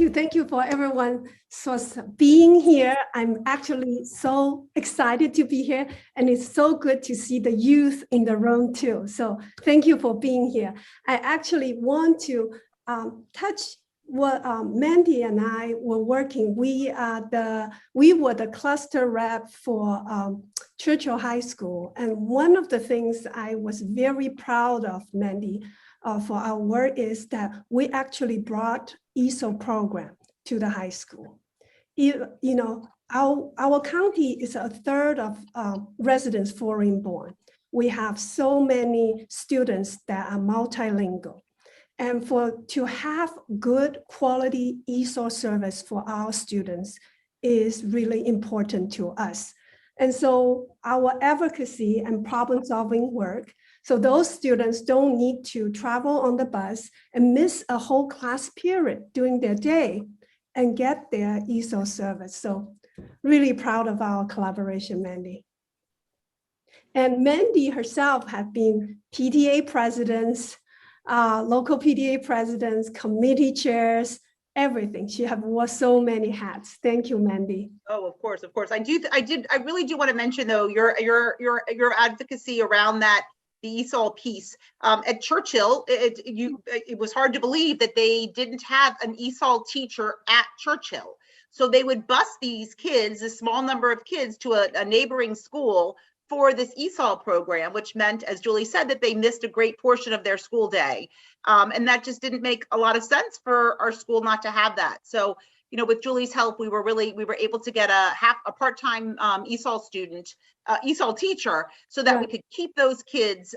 you. Thank you for everyone for being here. I'm actually so excited to be here, and it's so good to see the youth in the room too. So thank you for being here. I actually want to touch what Mandy and I were working. We were the cluster rep for Churchill High School, and one of the things I was very proud of, Mandy, for our work is that we actually brought ESOL program to the high school. Our county is a third of residents foreign born. We have so many students that are multilingual. And to have good quality ESOL service for our students is really important to us. And so our advocacy and problem solving work, so those students don't need to travel on the bus and miss a whole class period during their day and get their ESOL service. So really proud of our collaboration, Mandy. And Mandy herself had been PTA presidents, local PTA presidents, committee chairs, everything. She have worn so many hats. Thank you, Mandy. Oh, of course. I really do want to mention though your advocacy around that, the ESOL piece at Churchill. It was hard to believe that they didn't have an ESOL teacher at Churchill, so they would bus these kids, a small number of kids, to a neighboring school for this ESOL program, which meant, as Julie said, that they missed a great portion of their school day. And that just didn't make a lot of sense for our school not to have that. So, with Julie's help, we were able to get a part-time ESOL teacher, so that we could keep those kids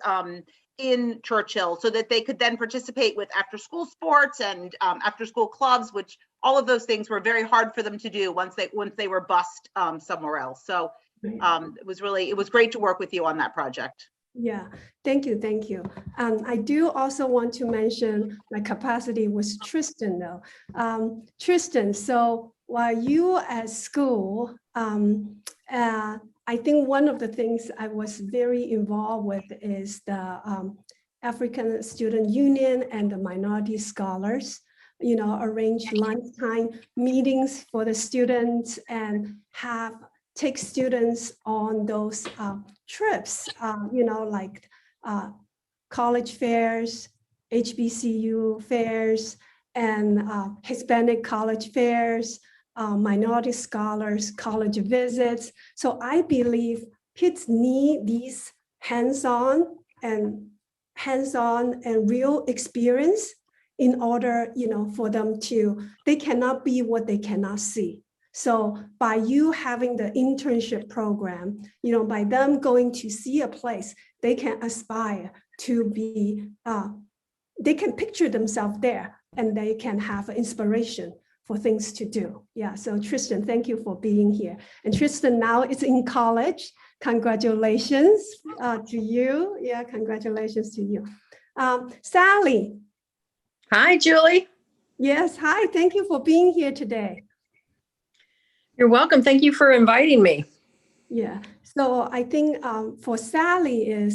in Churchill, so that they could then participate with after-school sports and after-school clubs, which all of those things were very hard for them to do once they were bused somewhere else. So it was great to work with you on that project. Yeah, thank you. I do also want to mention my capacity with Tristan though. Tristan, so while you at school, I think one of the things I was very involved with is the African Student Union and the minority scholars, arrange lunchtime meetings for the students and take students on those trips, like college fairs, HBCU fairs, and Hispanic college fairs, minority scholars, college visits. So I believe kids need these hands-on and real experience in order, for them they cannot be what they cannot see. So by you having the internship program, by them going to see a place, they can aspire to be, they can picture themselves there, and they can have inspiration for things to do. Yeah, so Tristan, thank you for being here. And Tristan now is in college. Congratulations to you. Yeah, congratulations to you. Sally. Hi, Julie. Yes, hi, thank you for being here today. You're welcome. Thank you for inviting me. Yeah, so I think for Sally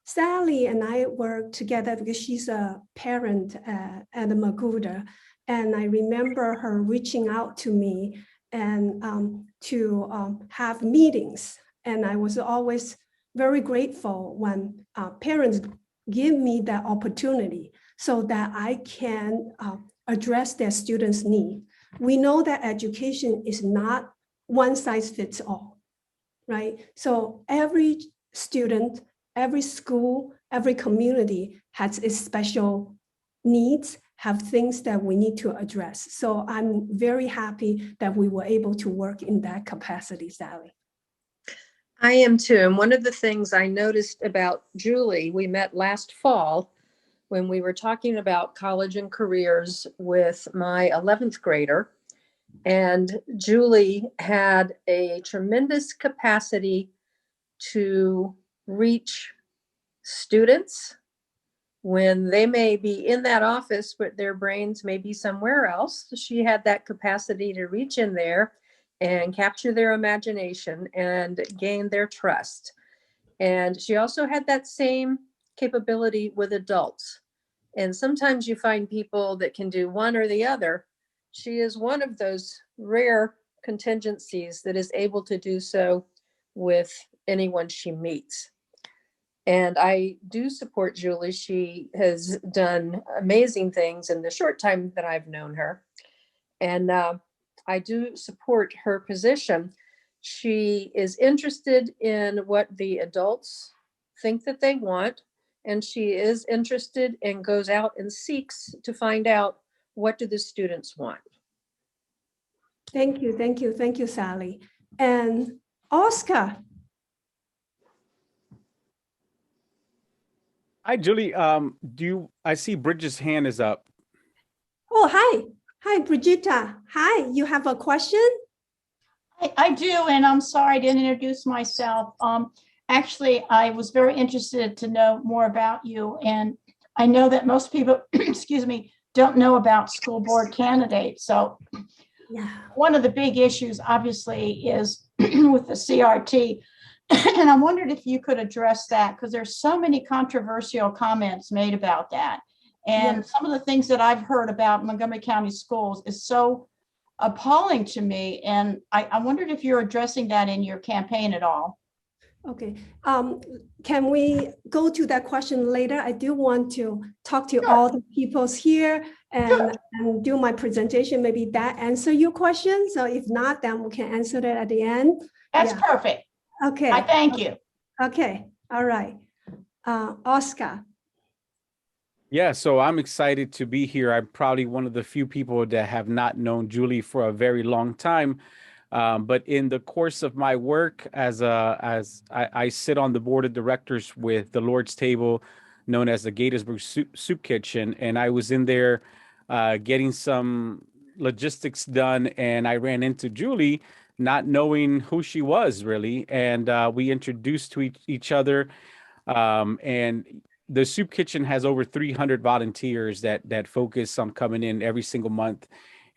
Sally and I work together because she's a parent at the Magooda, and I remember her reaching out to me and to have meetings, and I was always very grateful when parents give me that opportunity so that I can address their students' need. We know that education is not one size fits all, right? So every student, every school, every community has its special needs, have things that we need to address. So I'm very happy that we were able to work in that capacity, Sally. I am too. And one of the things I noticed about Julie, we met last fall when we were talking about college and careers with my 11th grader. And Julie had a tremendous capacity to reach students when they may be in that office, but their brains may be somewhere else. She had that capacity to reach in there and capture their imagination and gain their trust. And she also had that same capability with adults. And sometimes you find people that can do one or the other, she is one of those rare contingencies that is able to do so with anyone she meets. And I do support Julie. She has done amazing things in the short time that I've known her. And I do support her position. She is interested in what the adults think that they want. And she is interested and goes out and seeks to find out, what do the students want? Thank you, thank you, thank you, Sally. And Oscar. Hi, Julie. I see Bridget's hand is up. Oh, hi. Hi, Brigitta. Hi, you have a question? I do, and I'm sorry I didn't introduce myself. Actually, I was very interested to know more about you, and I know that most people, excuse me, don't know about school board candidates. So Yeah. one of the big issues, obviously, is with the CRT. And I wondered if you could address that, because there's so many controversial comments made about that. And Yeah. some of the things that I've heard about Montgomery County schools is so appalling to me. And I wondered if you're addressing that in your campaign at all. Okay. Can we go to that question later? I do want to talk to Sure. all the peoples here and do my presentation. Maybe that answer your question. So if not, then we can answer that at the end. That's Yeah. perfect. Okay. I thank you. Okay. All right. Oscar. Yeah, so I'm excited to be here. I'm probably one of the few people that have not known Julie for a very long time. But in the course of my work as I sit on the board of directors with the Lord's Table, known as the Gaithersburg Soup Kitchen, and I was in there getting some logistics done, and I ran into Julie, not knowing who she was really, and we introduced to each other, and the soup kitchen has over 300 volunteers that focus on coming in every single month.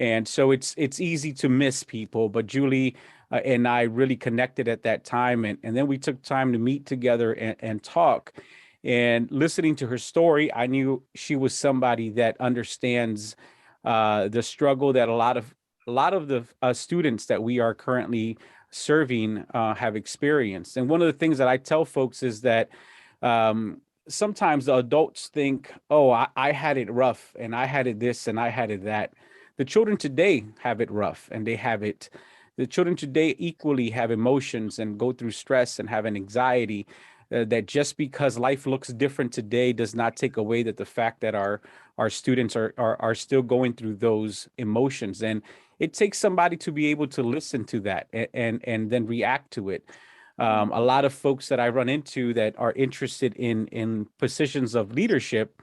And so it's easy to miss people, but Julie and I really connected at that time. And then we took time to meet together and talk. And listening to her story, I knew she was somebody that understands the struggle that a lot of the students that we are currently serving have experienced. And one of the things that I tell folks is that sometimes the adults think, oh, I had it rough and I had it this and I had it that. The children today have it rough and the children today equally have emotions and go through stress and have an anxiety, that just because life looks different today does not take away that the fact that our students are still going through those emotions. And it takes somebody to be able to listen to that and then react to it. A lot of folks that I run into that are interested in positions of leadership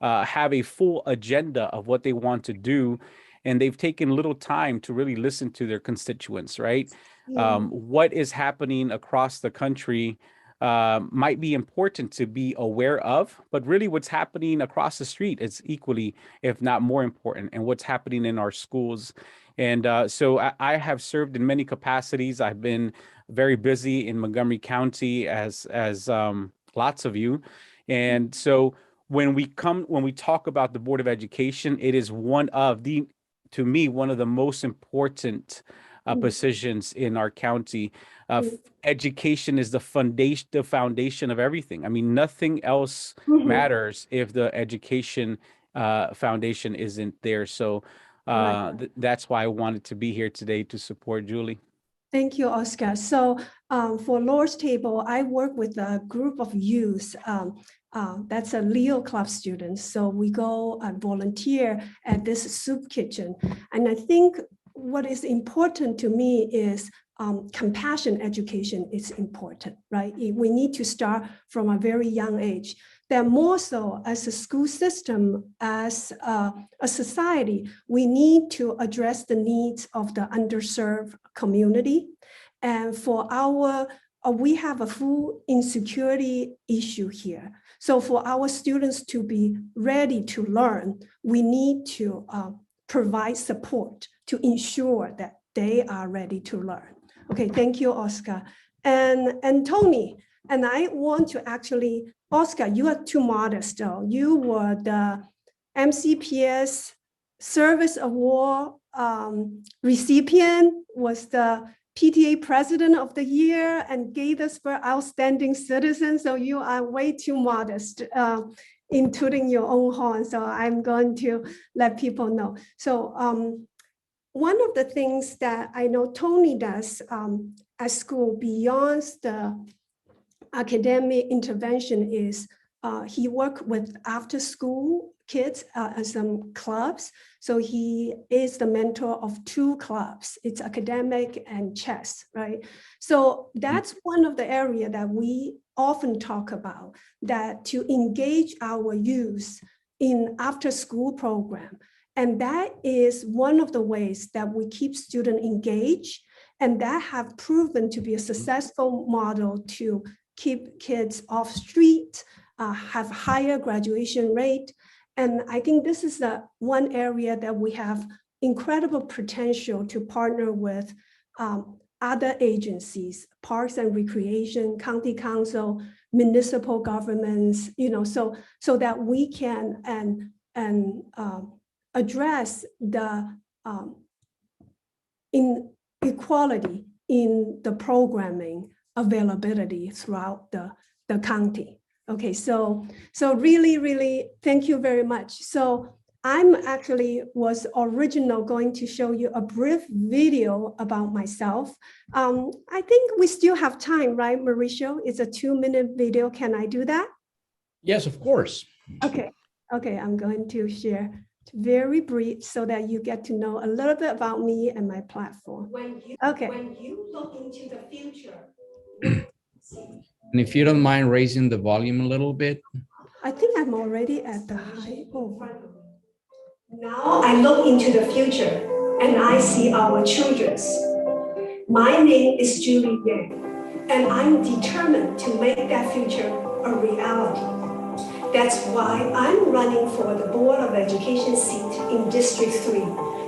have a full agenda of what they want to do, and they've taken little time to really listen to their constituents, right? Yeah. What is happening across the country might be important to be aware of, but really what's happening across the street is equally, if not more important, and what's happening in our schools. And so I have served in many capacities. I've been very busy in Montgomery County as lots of you. And so when we talk about the Board of Education, it is to me, one of the most important positions in our county. Education is the foundation of everything. I mean, nothing else matters if the education foundation isn't there. So that's why I wanted to be here today to support Julie. Thank you, Oscar. So for Lord's Table, I work with a group of youth. That's a Leo Club students. So we go and volunteer at this soup kitchen. And I think what is important to me is compassion education is important, right? We need to start from a very young age. Then more so as a school system, as a society, we need to address the needs of the underserved community. And for we have a full insecurity issue here. So for our students to be ready to learn, we need to provide support to ensure that they are ready to learn. Okay, thank you, Oscar. And Tony, and I want to actually, Oscar, you are too modest though. You were the MCPS Service Award recipient was the PTA President of the Year and gave us for outstanding citizen. So you are way too modest in tooting your own horn. So I'm going to let people know. So one of the things that I know Tony does at school beyond the academic intervention is he works with after school kids and some clubs. So he is the mentor of 2 clubs. It's academic and chess, right? So that's one of the areas that we often talk about, that to engage our youth in after school program. And that is one of the ways that we keep students engaged, and that have proven to be a successful model to keep kids off street, have higher graduation rate. And I think this is the one area that we have incredible potential to partner with other agencies, parks and recreation, county council, municipal governments, so that we can address the inequality in the programming availability throughout the county. Okay, so really, really, thank you very much. So I'm actually was original going to show you a brief video about myself. I think we still have time, right, Mauricio? It's a 2-minute video. Can I do that? Yes, of course. Okay, I'm going to share very brief so that you get to know a little bit about me and my platform. When you look into the future. And if you don't mind raising the volume a little bit. I think I'm already at the high. Oh. Now I look into the future and I see our children's. My name is Julie Yang, and I'm determined to make that future a reality. That's why I'm running for the Board of Education seat in District 3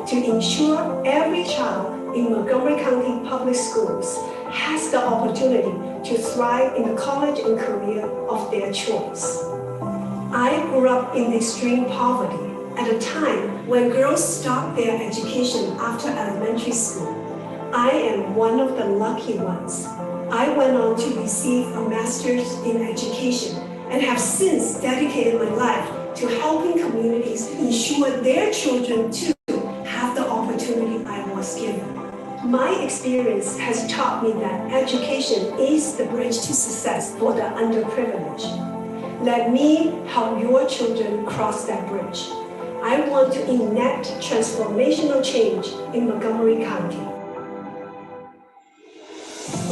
to ensure every child in Montgomery County Public Schools has the opportunity to thrive in the college and career of their choice. I grew up in extreme poverty at a time when girls stopped their education after elementary school. I am one of the lucky ones. I went on to receive a master's in education and have since dedicated my life to helping communities ensure their children too have the opportunity I was given. My experience has taught me that education is the bridge to success for the underprivileged. Let me help your children cross that bridge. I want to enact transformational change in Montgomery County.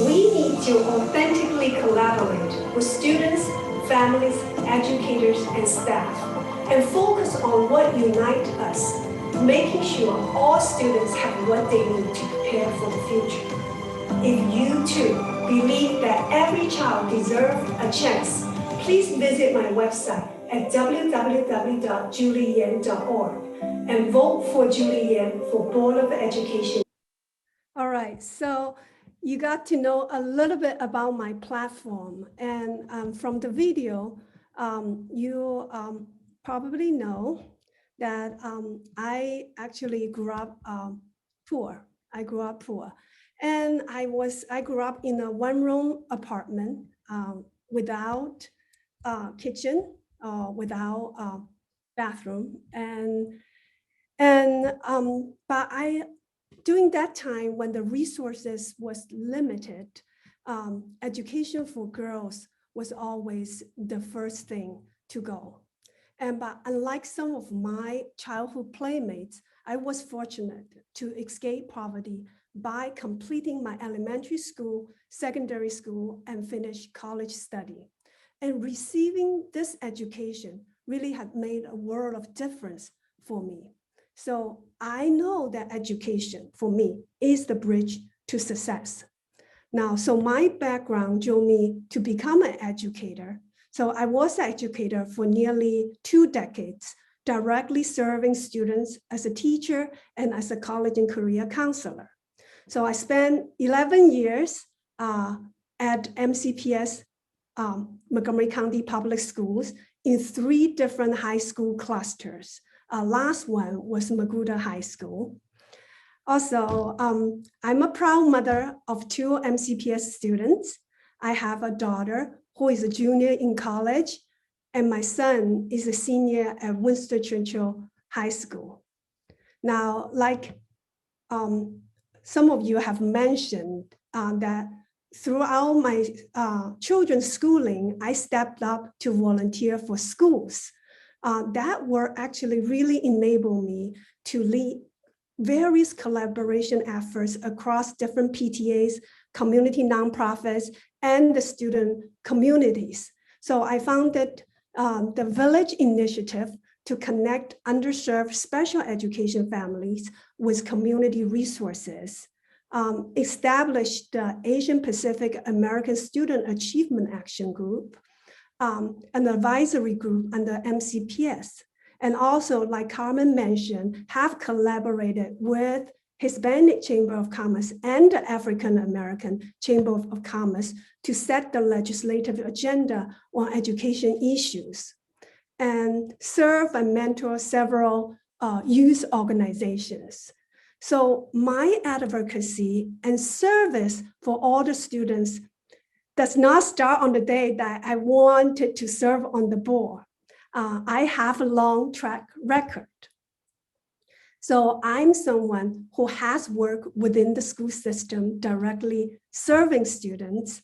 We need to authentically collaborate with students, families, educators, and staff, and focus on what unites us, making sure all students have what they need to prepare for the future. If you too believe that every child deserves a chance, please visit my website at www.julieyan.org and vote for Julie Yan for Board of Education. All right, so you got to know a little bit about my platform, and from the video, you probably know that I actually grew up poor. I grew up poor, and I grew up in a 1-room apartment without kitchen, without bathroom, but during that time when the resources was limited, education for girls was always the first thing to go. But unlike some of my childhood playmates, I was fortunate to escape poverty by completing my elementary school, secondary school, and finish college study. And receiving this education really had made a world of difference for me. So I know that education for me is the bridge to success. Now, so my background drove me to become an educator. So I was an educator for nearly 2 decades, directly serving students as a teacher and as a college and career counselor. So I spent 11 years at MCPS, Montgomery County Public Schools, in 3 different high school clusters. Last one was Magruder High School. Also, I'm a proud mother of 2 MCPS students. I have a daughter who is a junior in college, and my son is a senior at Winston Churchill High School. Now, like some of you have mentioned that throughout my children's schooling, I stepped up to volunteer for schools. That work actually really enabled me to lead various collaboration efforts across different PTAs, community nonprofits, and the student communities. So I founded the Village Initiative to connect underserved special education families with community resources, established the Asian Pacific American Student Achievement Action Group, an advisory group under MCPS, and also, like Carmen mentioned, have collaborated with Hispanic Chamber of Commerce and the African American Chamber of Commerce to set the legislative agenda on education issues, and serve and mentor several youth organizations. So my advocacy and service for all the students does not start on the day that I wanted to serve on the board. I have a long track record. So I'm someone who has worked within the school system directly serving students,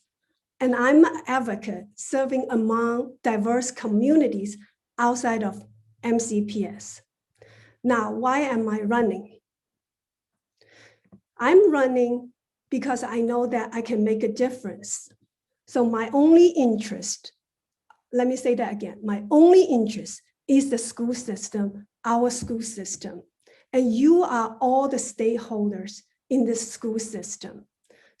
and I'm an advocate serving among diverse communities outside of MCPS. Now, why am I running? I'm running because I know that I can make a difference. So my only interest, let me say that again, my only interest is the school system, our school system. And you are all the stakeholders in this school system.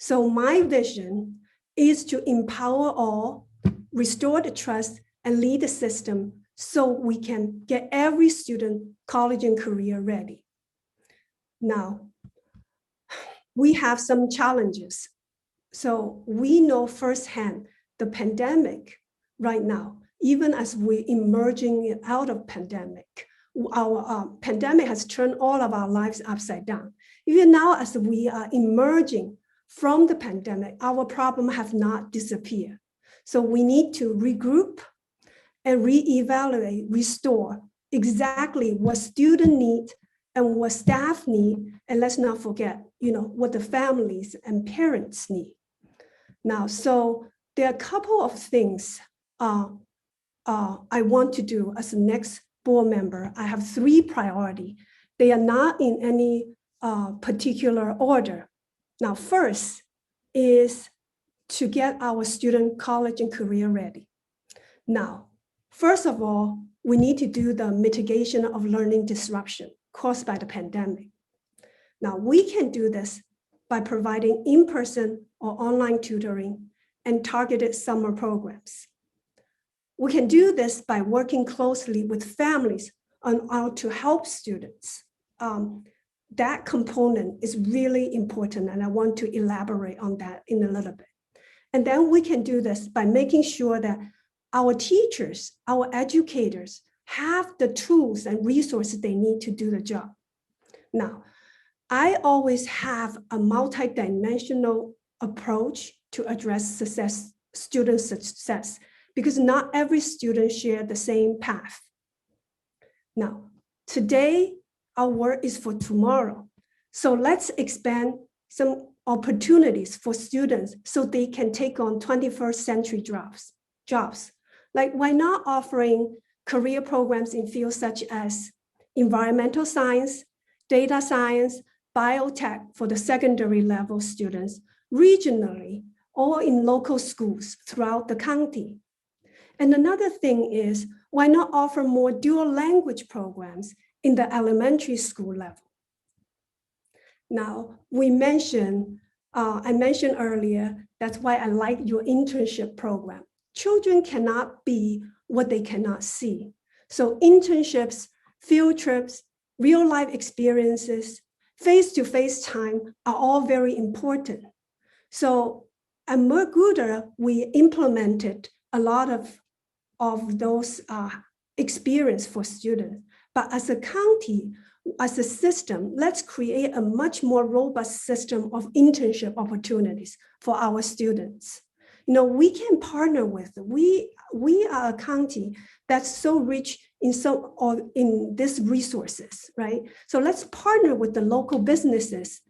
So my vision is to empower all, restore the trust, and lead the system so we can get every student college and career ready. Now, we have some challenges. So we know firsthand the pandemic right now, even as we're emerging out of pandemic, our pandemic has turned all of our lives upside down. Even now, as we are emerging from the pandemic, our problems have not disappeared. So we need to regroup and reevaluate, restore exactly what students need and what staff need, and let's not forget, what the families and parents need. Now, so there are a couple of things I want to do as the next board member. I have 3 priorities. They are not in any particular order. Now, first is to get our student college and career ready. Now, first of all, we need to do the mitigation of learning disruption caused by the pandemic. Now, we can do this by providing in-person or online tutoring and targeted summer programs. We can do this by working closely with families on how to help students. That component is really important, and I want to elaborate on that in a little bit. And then we can do this by making sure that our teachers, our educators have the tools and resources they need to do the job. Now, I always have a multidimensional approach to address student success, because not every student shares the same path. Now, today, our work is for tomorrow. So let's expand some opportunities for students so they can take on 21st century jobs. Like, why not offering career programs in fields such as environmental science, data science, biotech for the secondary level students regionally or in local schools throughout the county. And another thing is, why not offer more dual language programs in the elementary school level? Now, I mentioned earlier, that's why I like your internship program. Children cannot be what they cannot see. So internships, field trips, real life experiences, face-to-face time are all very important. So at Merguda, we implemented a lot of those experience for students. But as a county, as a system, let's create a much more robust system of internship opportunities for our students. We can partner with, we are a county that's so rich in these resources, right? So let's partner with the local businesses,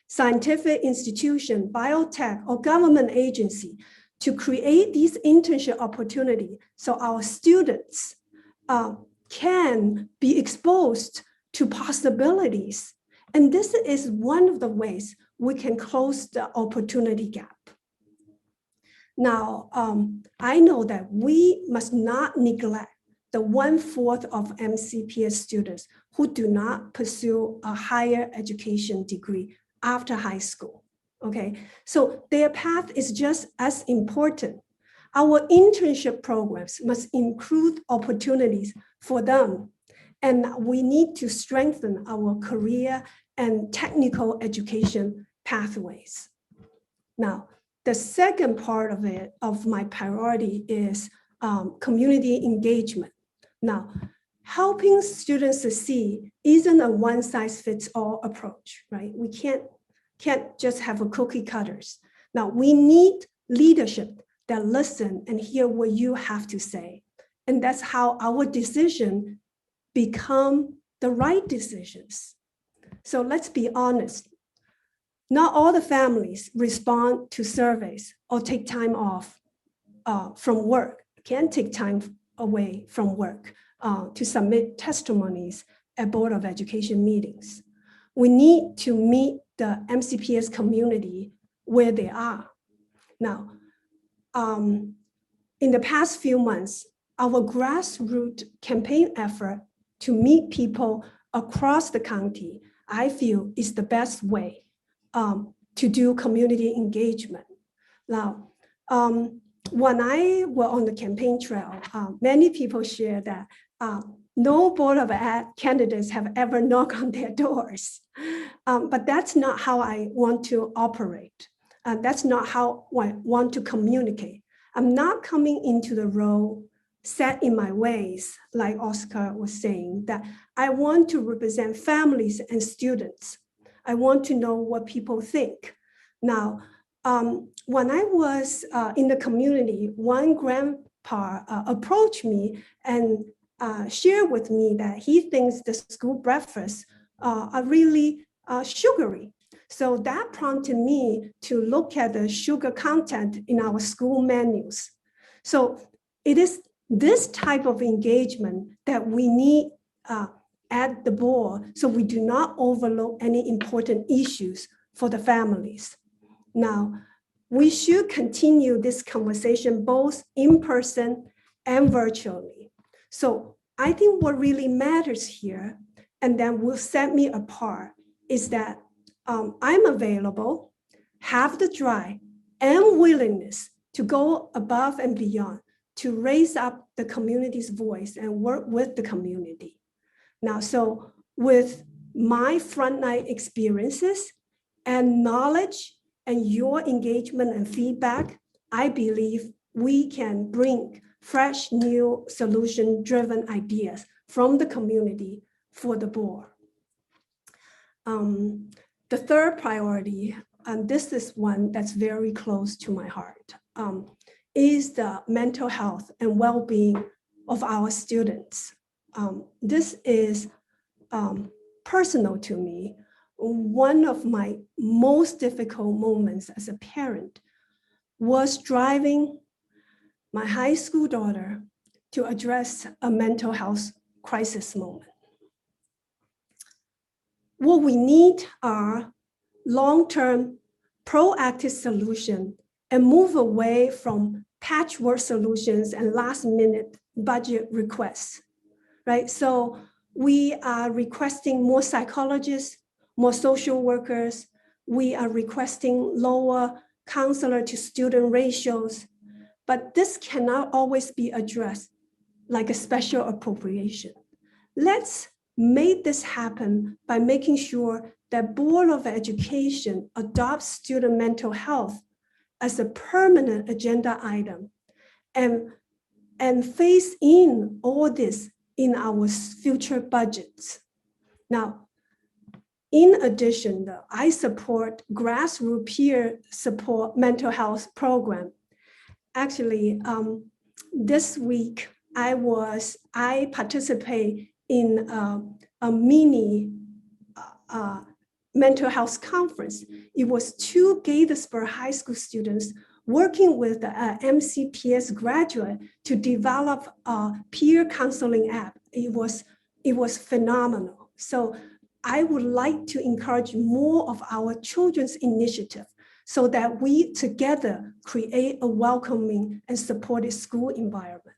scientific institution, biotech, or government agency to create these internship opportunities so our students can be exposed to possibilities. And this is one of the ways we can close the opportunity gap. Now, I know that we must not neglect the 1/4 of MCPS students who do not pursue a higher education degree after high school, okay? So their path is just as important. Our internship programs must include opportunities for them, and we need to strengthen our career and technical education pathways. Now, the second part of my priority is community engagement. Now, helping students succeed isn't a one-size-fits-all approach, right? We can't just have a cookie cutters. Now, we need leadership that listen and hear what you have to say. And that's how our decision become the right decisions. So let's be honest. Not all the families respond to surveys or take time off from work, can take time away from work to submit testimonies at Board of Education meetings. We need to meet the MCPS community where they are. Now, in the past few months, our grassroots campaign effort to meet people across the county, I feel is the best way to do community engagement. Now, when I was on the campaign trail, many people share that no Board of Ed candidates have ever knocked on their doors. But that's not how I want to operate. That's not how I want to communicate. I'm not coming into the role set in my ways, like Oscar was saying, that I want to represent families and students. I want to know what people think. Now, when I was in the community, one grandpa approached me and shared with me that he thinks the school breakfasts are really sugary. So that prompted me to look at the sugar content in our school menus. So it is this type of engagement that we need at the board so we do not overlook any important issues for the families. Now, we should continue this conversation both in person and virtually. So I think what really matters here, and then will set me apart, is that I'm available, have the drive and willingness to go above and beyond to raise up the community's voice and work with the community. Now, so with my frontline experiences and knowledge and your engagement and feedback, I believe we can bring fresh, new, solution-driven ideas from the community for the board. The third priority, and this is one that's very close to my heart, is the mental health and well-being of our students. This is personal to me. One of my most difficult moments as a parent was driving my high school daughter to address a mental health crisis moment. What we need are long-term proactive solutions and move away from patchwork solutions and last-minute budget requests, right? So we are requesting more psychologists, more social workers. We are requesting lower counselor to student ratios, but this cannot always be addressed like a special appropriation. Let's make this happen by making sure that Board of Education adopts student mental health as a permanent agenda item and phase in all this in our future budgets. Now, in addition, though, I support grassroots peer support mental health program. Actually, this week I participate in a mini mental health conference. It was 2 Gatesburg High School students working with the MCPS graduate to develop a peer counseling app. It was phenomenal. So I would like to encourage more of our children's initiative so that we together create a welcoming and supportive school environment.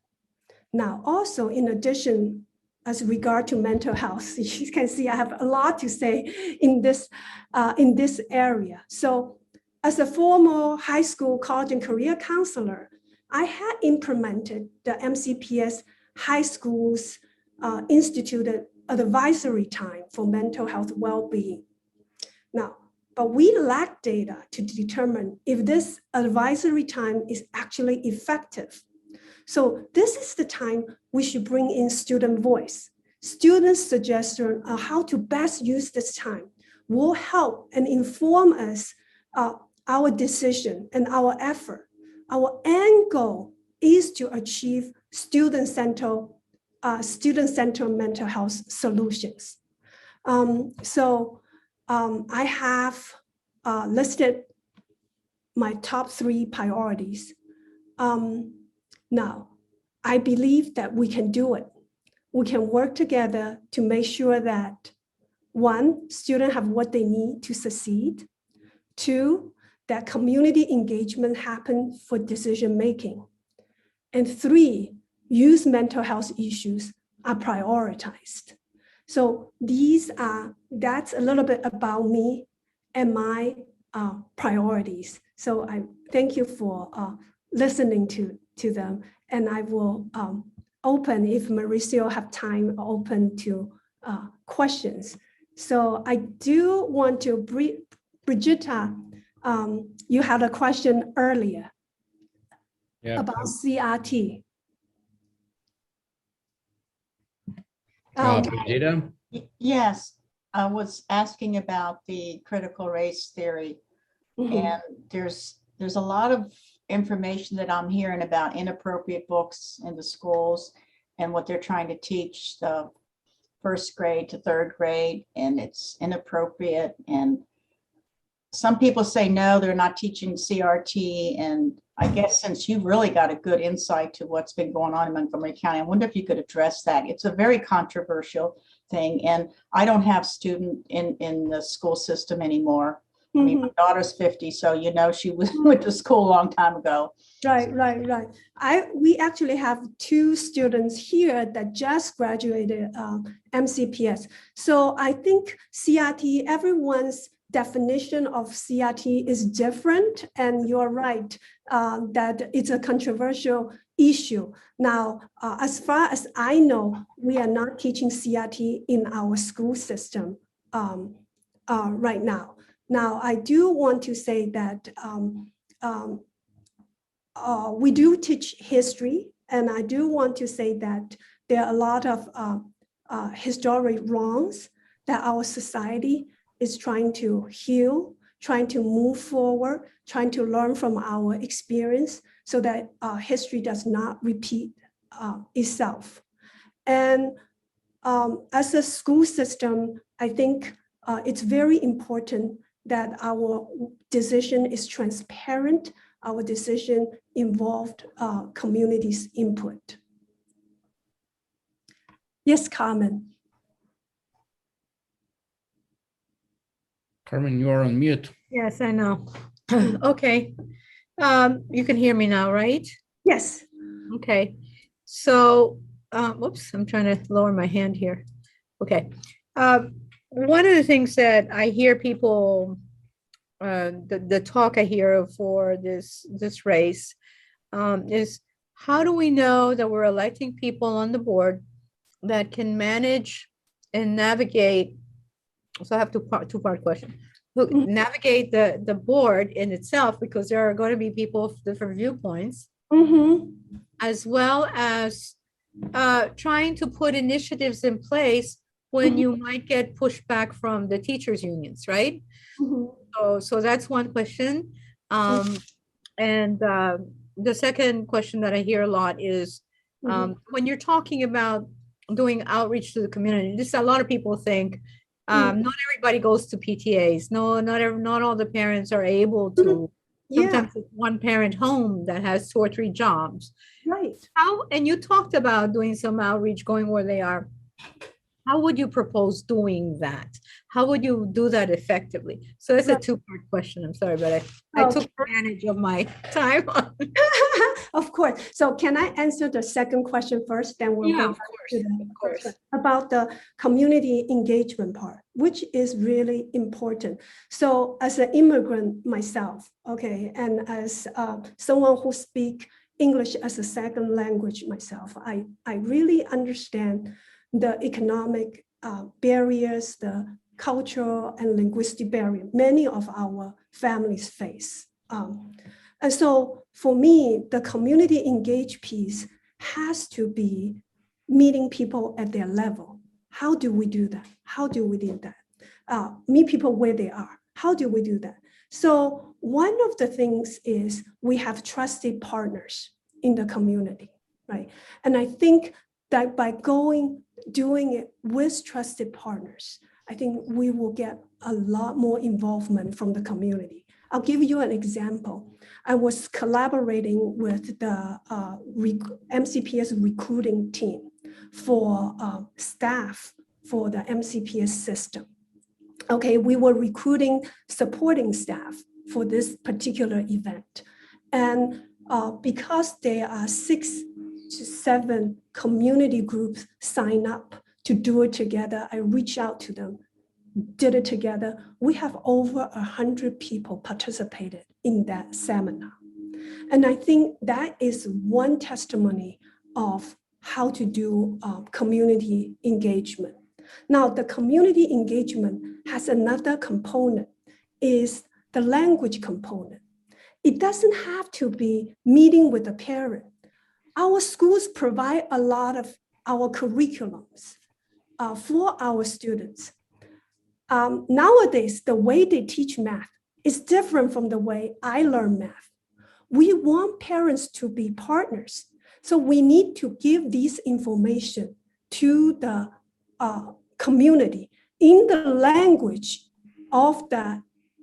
Now, also in addition, as regard to mental health, you can see I have a lot to say in this area. So as a former high school, college, and career counselor, I had implemented the MCPS high schools instituted advisory time for mental health well-being. Now, but we lack data to determine if this advisory time is actually effective. So this is the time we should bring in student voice. Students' suggestion on how to best use this time will help and inform us our decision and our effort. Our end goal is to achieve student-centered mental health solutions. I have listed my top 3 priorities. Now, I believe that we can do it. We can work together to make sure that 1, students have what they need to succeed. 2, that community engagement happens for decision-making. And 3, youth mental health issues are prioritized. So that's a little bit about me and my priorities. So I thank you for listening to them. And I will open, if Mauricio have time, open to questions. So I do want to, Brigitta, you had a question earlier about CRT. Brigida? Yes, I was asking about the critical race theory. And there's a lot of information that I'm hearing about inappropriate books in the schools and what they're trying to teach the 1st grade to 3rd grade, and it's inappropriate. And some people say, no, they're not teaching CRT. And I guess since you've really got a good insight to what's been going on in Montgomery County, I wonder if you could address that. It's a very controversial thing. And I don't have student in the school system anymore. I mean, my daughter's 50, so you know she went to school a long time ago. Right. We actually have 2 students here that just graduated MCPS. So I think CRT, everyone's definition of CRT is different, and you're right that it's a controversial issue. Now, as far as I know, we are not teaching CRT in our school system right now. Now, I do want to say that we do teach history, and I do want to say that there are a lot of historic wrongs that our society is trying to heal, trying to move forward, trying to learn from our experience so that history does not repeat itself. And as a school system, I think it's very important that our decision is transparent, our decision involved community's input. Yes, Carmen. Carmen, you are on mute. Yes, I know. Okay. You can hear me now, right? Yes. Okay. So, whoops, I'm trying to lower my hand here. Okay. One of the things that I hear people, the talk I hear for this race is, how do we know that we're electing people on the board that can manage and navigate? So I have two-part question. Navigate the board in itself, because there are going to be people of different viewpoints, as well as trying to put initiatives in place when you might get pushback from the teachers unions, right? Mhm. So that's one question. And the second question that I hear a lot is when you're talking about doing outreach to the community, just a lot of people think not everybody goes to PTAs. No, not all the parents are able to. Yeah, Sometimes it's one parent home that has 2 or 3 jobs. right. How, and you talked about doing some outreach, going where they are. How would you propose doing that? How would you do that effectively? So it's a Right. 2-part question. I'm sorry, but I took advantage of my time. Of course. So can I answer the second question first? Then we'll Yeah, go of back course, to the of first course. one about the community engagement part, which is really important. So as an immigrant myself, okay, and as someone who speaks English as a second language myself, I really understand the economic barriers, the cultural and linguistic barrier many of our families face. And so for me, the community engaged piece has to be meeting people at their level. How do we do that? How do we do that? Meet people where they are. How do we do that? So one of the things is we have trusted partners in the community, right? And I think that by doing it with trusted partners, I think we will get a lot more involvement from the community. I'll give you an example. I was collaborating with the MCPS recruiting team for staff for the MCPS system. Okay, we were recruiting supporting staff for this particular event. And because there are 6 to 7 community groups sign up to do it together, I reached out to them, did it together. We have over 100 people participated in that seminar. And I think that is one testimony of how to do community engagement. Now, the community engagement has another component, is the language component. It doesn't have to be meeting with the parent. Our schools provide a lot of our curriculums for our students. Nowadays, the way they teach math is different from the way I learn math. We want parents to be partners. So we need to give this information to the community in the language of the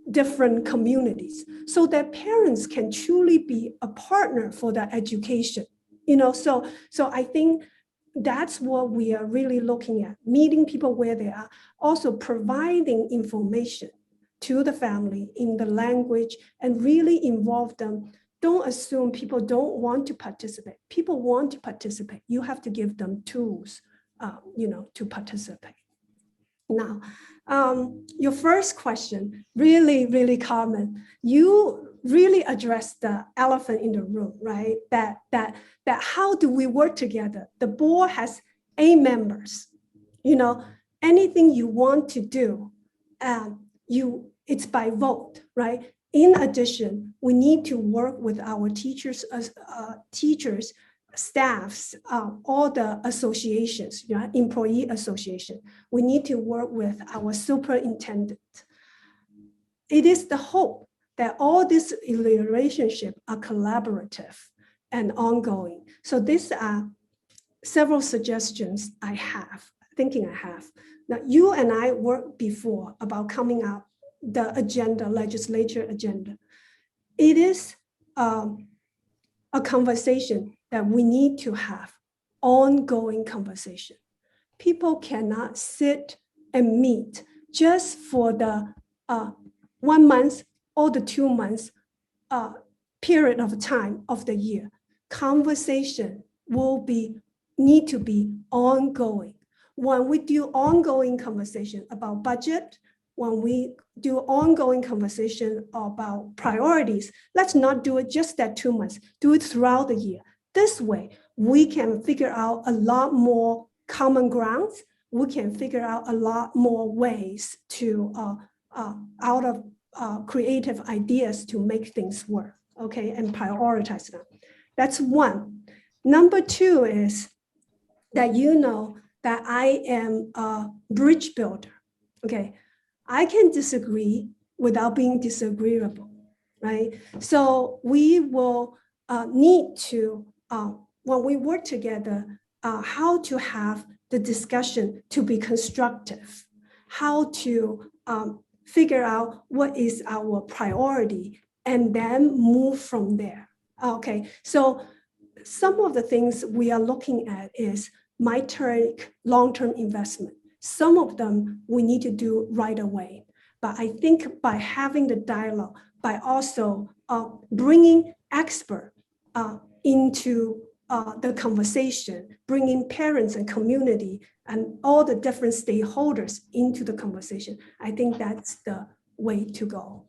different communities so that parents can truly be a partner for the education. So I think that's what we are really looking at, meeting people where they are, also providing information to the family in the language and really involve them. Don't assume people don't want to participate. People want to participate. You have to give them tools, to participate. Now, your first question, really, really common. You really addressed the elephant in the room, right? That how do we work together? The board has 8 members. Anything you want to do, it's by vote, right? In addition, we need to work with our teachers, staffs, all the associations, employee association. We need to work with our superintendent. It is the hope that all these relationships are collaborative and ongoing. So these are several suggestions I have. Now, you and I worked before about coming up the agenda, legislature agenda. It is a conversation that we need to have, ongoing conversation. People cannot sit and meet just for the 1 month or the 2 months period of time of the year. Conversation will need to be ongoing. When we do ongoing conversation about budget, when we do ongoing conversation about priorities, let's not do it just that 2 months, do it throughout the year. This way, we can figure out a lot more common grounds. We can figure out a lot more ways to, out of creative ideas to make things work, okay, and prioritize them. That's one. Number 2 is that that I am a bridge builder. Okay, I can disagree without being disagreeable, right? So we will need to, when we work together, how to have the discussion to be constructive, how to figure out what is our priority, and then move from there. Okay, so some of the things we are looking at is long-term investment. Some of them we need to do right away. But I think by having the dialogue, by also bringing expert into the conversation, bringing parents and community and all the different stakeholders into the conversation, I think that's the way to go.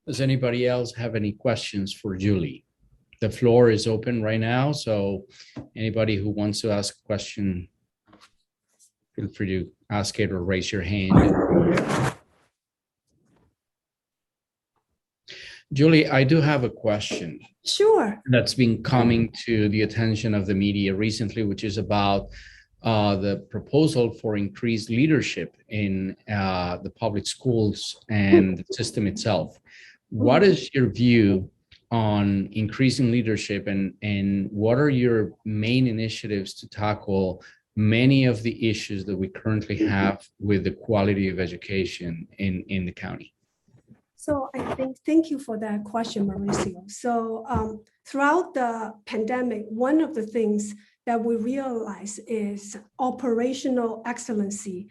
Does anybody else have any questions for Julie? The floor is open right now, so anybody who wants to ask a question, feel free to ask it or raise your hand. Julie, I do have a question. Sure. That's been coming to the attention of the media recently, which is about the proposal for increased leadership in the public schools and the system itself. What is your view on increasing leadership, and what are your main initiatives to tackle many of the issues that we currently have with the quality of education in the county? So I think, thank you for that question, Mauricio. So throughout the pandemic, one of the things that we realize is operational excellency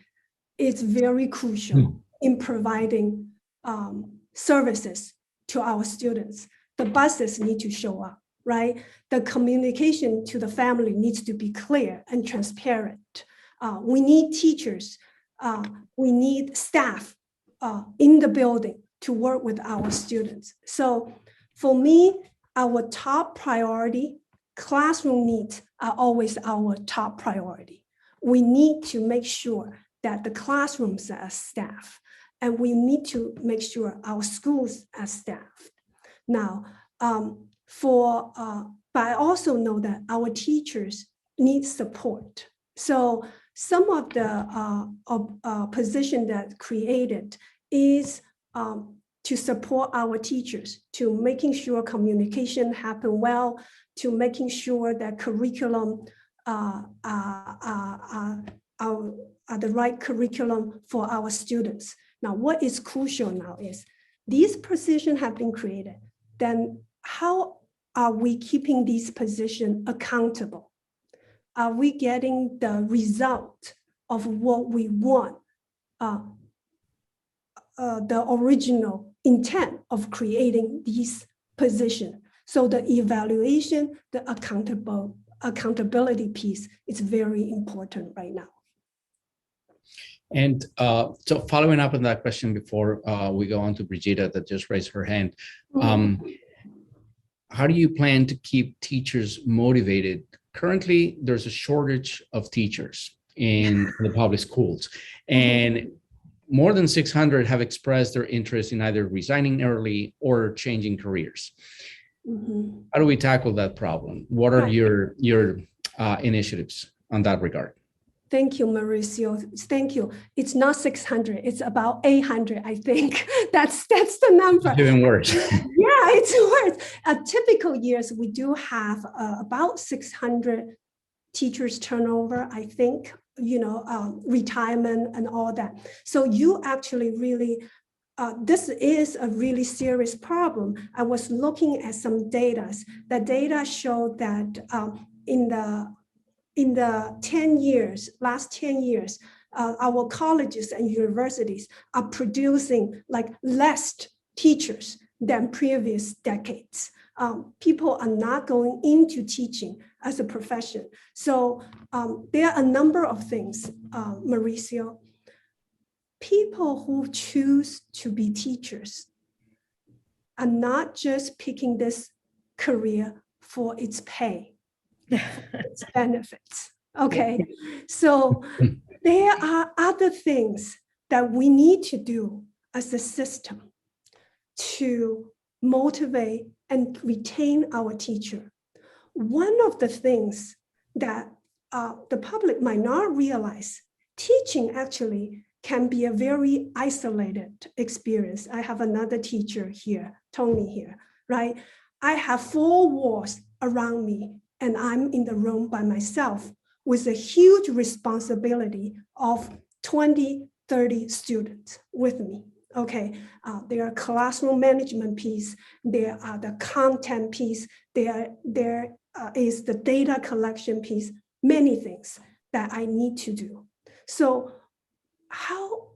is very crucial in providing services to our students. The buses need to show up, right? The communication to the family needs to be clear and transparent. We need teachers, we need staff in the building to work with our students. So for me, our top priority, classroom needs are always our top priority. We need to make sure that the classrooms are staffed, and we need to make sure our schools are staffed. Now, but I also know that our teachers need support. So some of the position that created is to support our teachers, to making sure communication happen well, to making sure that curriculum are the right curriculum for our students. Now, what is crucial now is these positions have been created. Then how are we keeping these positions accountable? Are we getting the result of what we want? The original intent of creating these positions. So the evaluation, the accountability piece is very important right now. And so following up on that question before we go on to Brigida that just raised her hand, how do you plan to keep teachers motivated? Currently, there's a shortage of teachers in the public schools, and more than 600 have expressed their interest in either resigning early or changing careers. How do we tackle that problem? What are your initiatives on that regard? Thank you, Mauricio. Thank you. It's not 600. It's about 800, I think. That's the number. It's even worse. Yeah, it's worse. Typical years, we do have about 600 teachers turnover, I think, retirement and all that. So you actually really, this is a really serious problem. I was looking at some data. The data showed that in the last 10 years, our colleges and universities are producing like less teachers than previous decades. People are not going into teaching as a profession. So there are a number of things, Mauricio. People who choose to be teachers are not just picking this career for its pay, its benefits, okay? So there are other things that we need to do as a system to motivate and retain our teacher. one of the things that the public might not realize, teaching actually can be a very isolated experience. I have another teacher here, Tony here, right? I have 4 walls around me and I'm in the room by myself with a huge responsibility of 20, 30 students with me. Okay, there are classroom management piece, there are the content piece, there is the data collection piece, many things that I need to do. So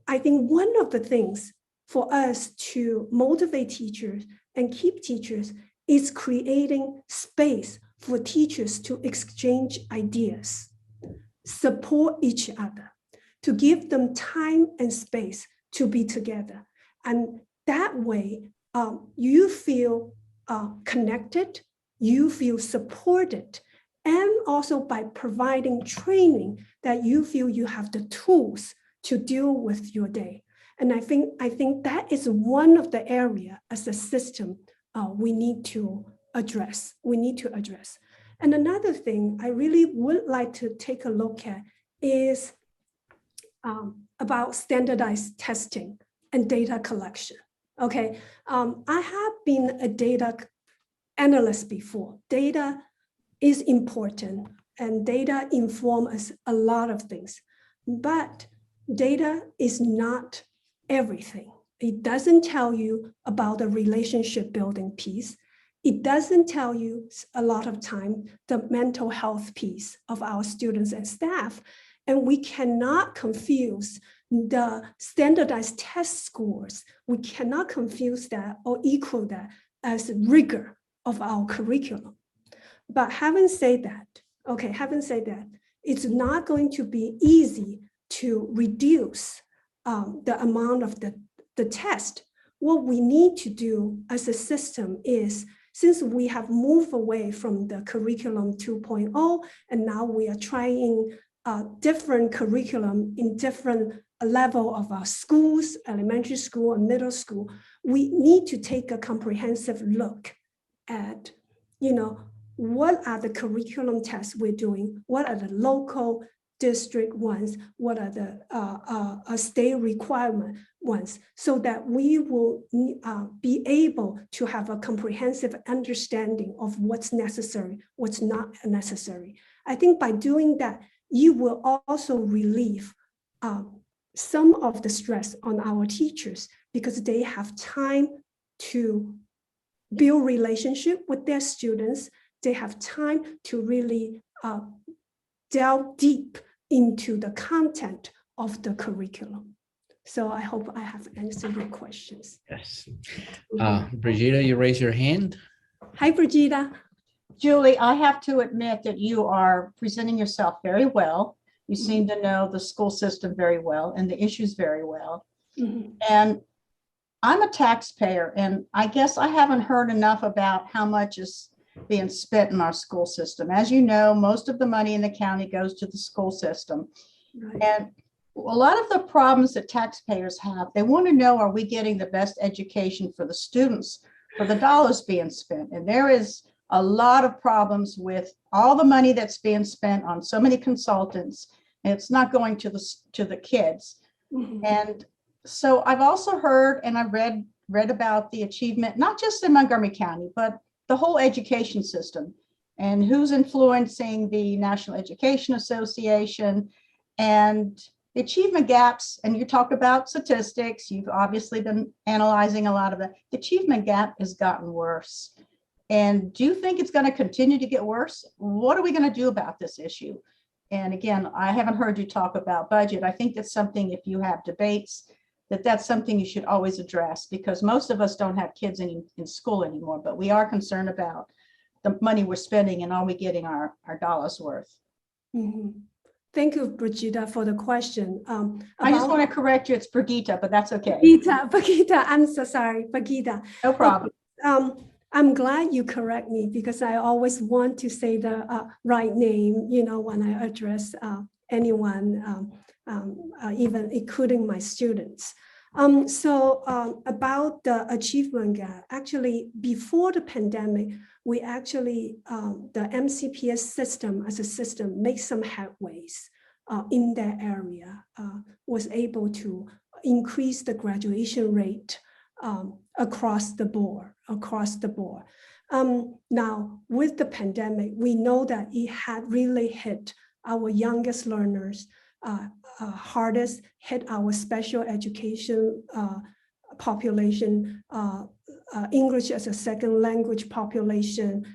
I think one of the things for us to motivate teachers and keep teachers is creating space for teachers to exchange ideas, support each other, to give them time and space to be together. And that way, you feel connected, you feel supported, and also by providing training that you feel you have the tools to deal with your day. And I think that is one of the area as a system we need to address. And another thing I really would like to take a look at is about standardized testing and data collection. Okay, I have been a data analyst before. Data is important and data inform us a lot of things, but data is not everything. It doesn't tell you about the relationship building piece. It doesn't tell you a lot of time the mental health piece of our students and staff. And we cannot confuse the standardized test scores. We cannot confuse that or equal that as rigor of our curriculum. But having said that, it's not going to be easy to reduce the amount of the test. What we need to do as a system is, since we have moved away from the curriculum 2.0, and now we are trying different curriculum in different level of our schools, elementary school and middle school, we need to take a comprehensive look at, what are the curriculum tests we're doing? What are the local district ones? What are the state requirement ones? So that we will be able to have a comprehensive understanding of what's necessary, what's not necessary. I think by doing that, you will also relieve some of the stress on our teachers because they have time to build relationship with their students. They have time to really delve deep into the content of the curriculum. So I hope I have answered your questions. Yes. Brigida, you raise your hand. Hi, Brigida. Julie, I have to admit that you are presenting yourself very well. You seem to know the school system very well and the issues very well. Mm-hmm. And I'm a taxpayer, and I guess I haven't heard enough about how much is being spent in our school system. As you know, most of the money in the county goes to the school system. Right. And a lot of the problems that taxpayers have, they want to know, are we getting the best education for the students for the dollars being spent? And there is a lot of problems with all the money that's being spent on so many consultants, and it's not going to the kids. Mm-hmm. And so I've also heard, and I read about the achievement, not just in Montgomery County, but the whole education system, and who's influencing the National Education Association and the achievement gaps. And you talk about statistics, you've obviously been analyzing a lot of it. The achievement gap has gotten worse. And do you think it's going to continue to get worse? What are we going to do about this issue? And again, I haven't heard you talk about budget. I think that's something, if you have debates, that's something you should always address, because most of us don't have kids in school anymore, but we are concerned about the money we're spending and are we getting our dollars worth? Mm-hmm. Thank you, Brigida, for the question. I just want to correct you, it's Brigitte, but that's okay. Brigitte, I'm so sorry, Brigitte. No problem. I'm glad you correct me, because I always want to say the right name, when I address anyone, even including my students. About the achievement gap, actually, before the pandemic, we actually, the MCPS system as a system makes some headways in that area, was able to increase the graduation rate across the board. Now, with the pandemic, we know that it had really hit our youngest learners hardest, hit our special education population, English as a second language population,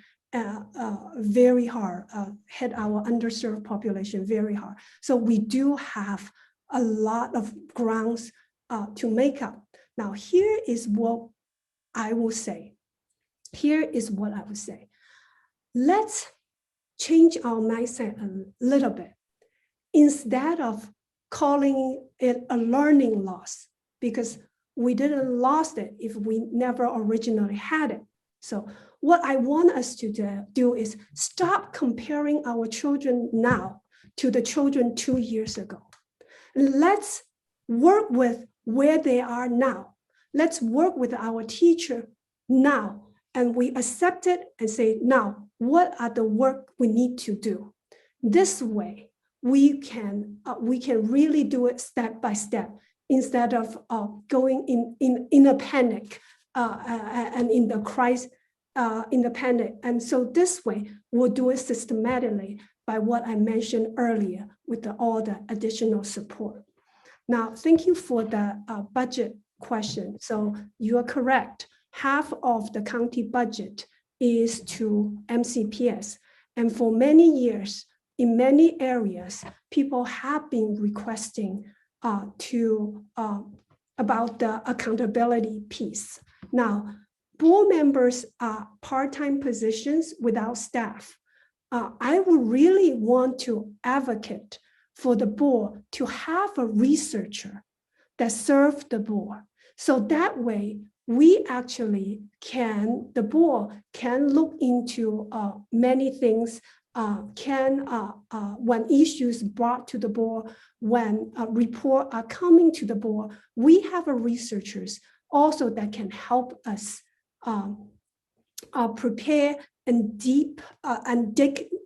very hard, hit our underserved population very hard. So we do have a lot of grounds to make up. Now, here is what I will say. Let's change our mindset a little bit. Instead of calling it a learning loss, because we didn't lost it if we never originally had it. So what I want us to do is stop comparing our children now to the children 2 years ago. Let's work with where they are now. Let's work with our teacher now, and we accept it and say, now, what are the work we need to do? This way, we can really do it step by step instead of going in a panic and in the crisis, in the panic. And so this way, we'll do it systematically by what I mentioned earlier with all the additional support. Now, thank you for the budget question. So you are correct. Half of the county budget is to MCPS. And for many years, in many areas, people have been requesting about the accountability piece. Now, board members are part-time positions without staff. I would really want to advocate for the board to have a researcher that serves the board. So that way, we actually the board can look into many things, when issues brought to the board, when reports are coming to the board, we have researchers also that can help us prepare and dig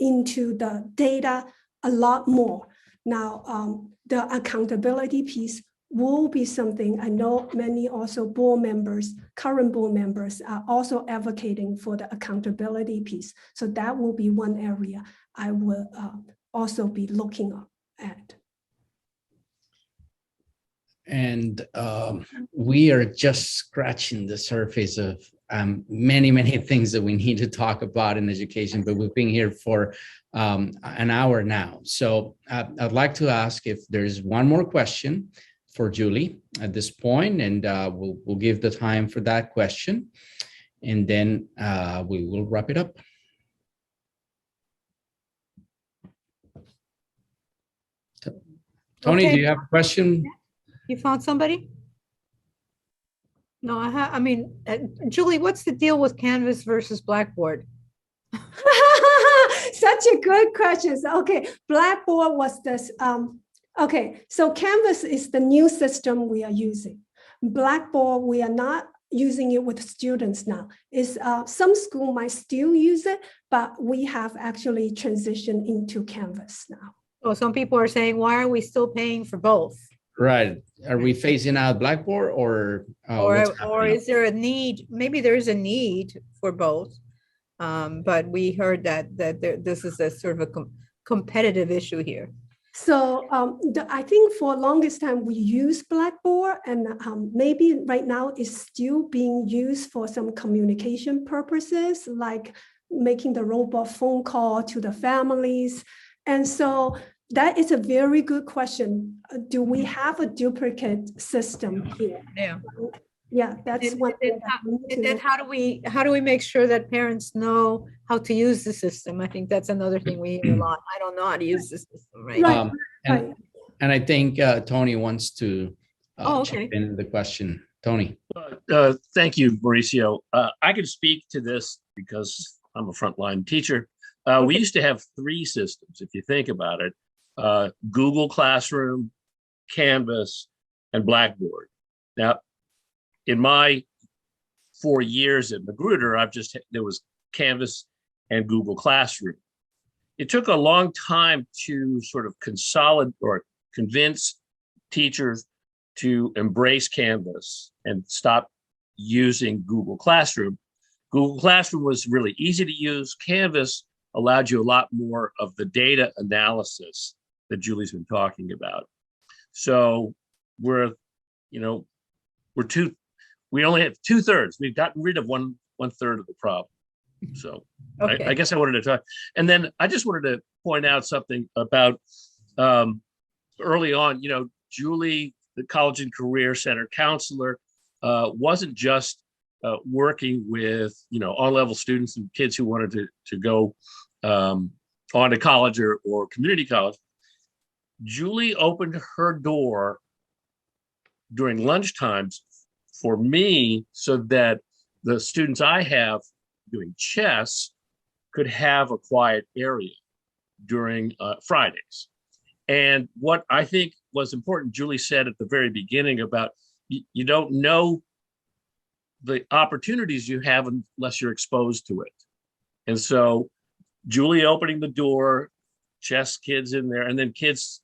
into the data a lot more. Now, the accountability piece will be something I know many also board members, current board members are also advocating for the accountability piece. So that will be one area I will also be looking at. And we are just scratching the surface of many things that we need to talk about in education, but we've been here for an hour now. So I'd like to ask if there's one more question for Julie at this point, and we'll give the time for that question, and then we will wrap it up. Tony, Okay. do you have a question? You found somebody? No, I mean, Julie, what's the deal with Canvas versus Blackboard? Such a good question. Okay, Blackboard was this. Okay, so Canvas is the new system we are using. Blackboard, we are not using it with students now. Some school might still use it, but we have actually transitioned into Canvas now. Oh, some people are saying, why are we still paying for both? Right. Are we phasing out Blackboard or is there a need? Maybe there is a need for both. But we heard that this is a sort of a competitive issue here. So I think for longest time we use Blackboard, and maybe right now it's still being used for some communication purposes, like making the robot phone call to the families. And so that is a very good question. Do we have a duplicate system here? Yeah. Yeah, that's one thing. And then how do we make sure that parents know how to use the system? I think that's another thing we hear a lot. I don't know how to use the system, right? Right. And I think Tony wants to okay. chip in the question. Tony. Thank you, Mauricio. I can speak to this because I'm a frontline teacher. We used to have 3 systems, if you think about it: Google Classroom, Canvas, and Blackboard. Now, in my 4 years at Magruder, there was Canvas and Google Classroom. It took a long time to sort of consolidate or convince teachers to embrace Canvas and stop using Google Classroom. Google Classroom was really easy to use. Canvas allowed you a lot more of the data analysis that Julie's been talking about. So we only have 2/3. We've gotten rid of one third of the problem. So Okay. I guess I wanted to talk. And then I just wanted to point out something about early on, Julie, the College and Career Center counselor, wasn't just working with, on-level students and kids who wanted to go on to college or community college. Julie opened her door during lunchtimes for me so that the students I have doing chess could have a quiet area during Fridays. And what I think was important, Julie said at the very beginning about you don't know the opportunities you have unless you're exposed to it. And so Julie opening the door, chess kids in there, and then kids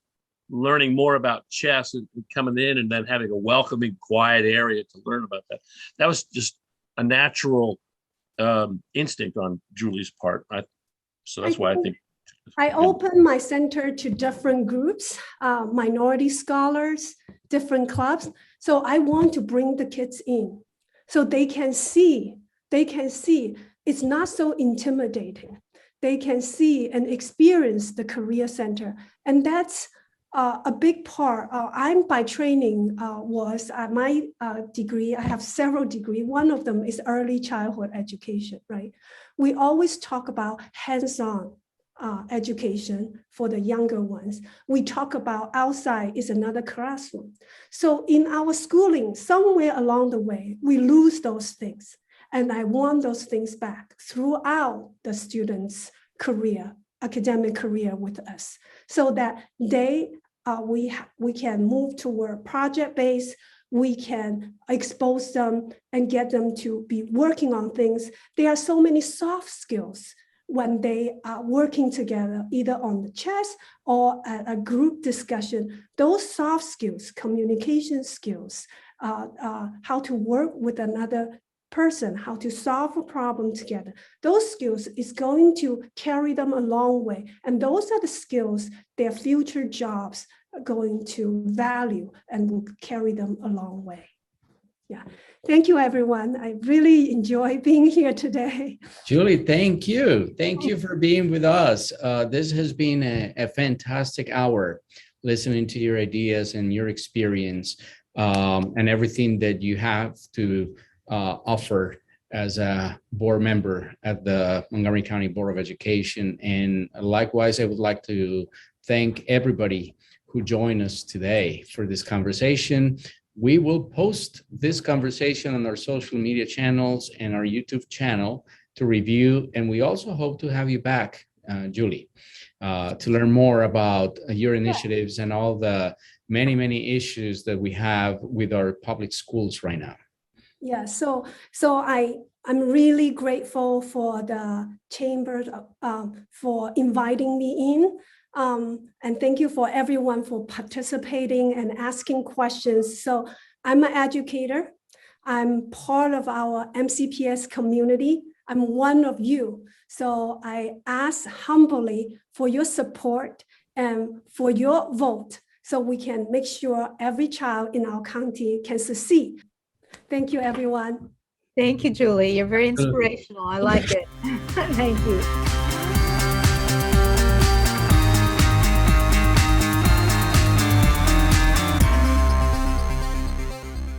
learning more about chess and coming in and then having a welcoming, quiet area to learn about that. That was just a natural instinct on Julie's part. So that's why I think. I open my center to different groups, minority scholars, different clubs. So I want to bring the kids in so they can see it's not so intimidating. They can see and experience the career center. And that's a big part. I'm by training was my degree. I have several degrees. One of them is early childhood education, right? We always talk about hands-on education for the younger ones. We talk about outside is another classroom. So in our schooling, somewhere along the way, we lose those things. And I want those things back throughout the students' career, academic career with us, so that we can move toward project-based, we can expose them and get them to be working on things. There are so many soft skills when they are working together, either on the chess or a group discussion. Those soft skills, communication skills, how to work with another person, how to solve a problem together. Those skills is going to carry them a long way. And those are the skills their future jobs are going to value and will carry them a long way. Yeah. Thank you, everyone. I really enjoy being here today. Julie, thank you. Thank you for being with us. This has been a fantastic hour, listening to your ideas and your experience and everything that you have to offer as a board member at the Montgomery County Board of Education. And likewise, I would like to thank everybody who joined us today for this conversation. We will post this conversation on our social media channels and our YouTube channel to review. And we also hope to have you back, Julie, to learn more about your initiatives and all the many, many issues that we have with our public schools right now. Yeah, so I'm really grateful for the chamber for inviting me in. And thank you for everyone for participating and asking questions. So I'm an educator. I'm part of our MCPS community. I'm one of you. So I ask humbly for your support and for your vote so we can make sure every child in our county can succeed. Thank you, everyone. Thank you, Julie. You're very inspirational. I like it. Thank you.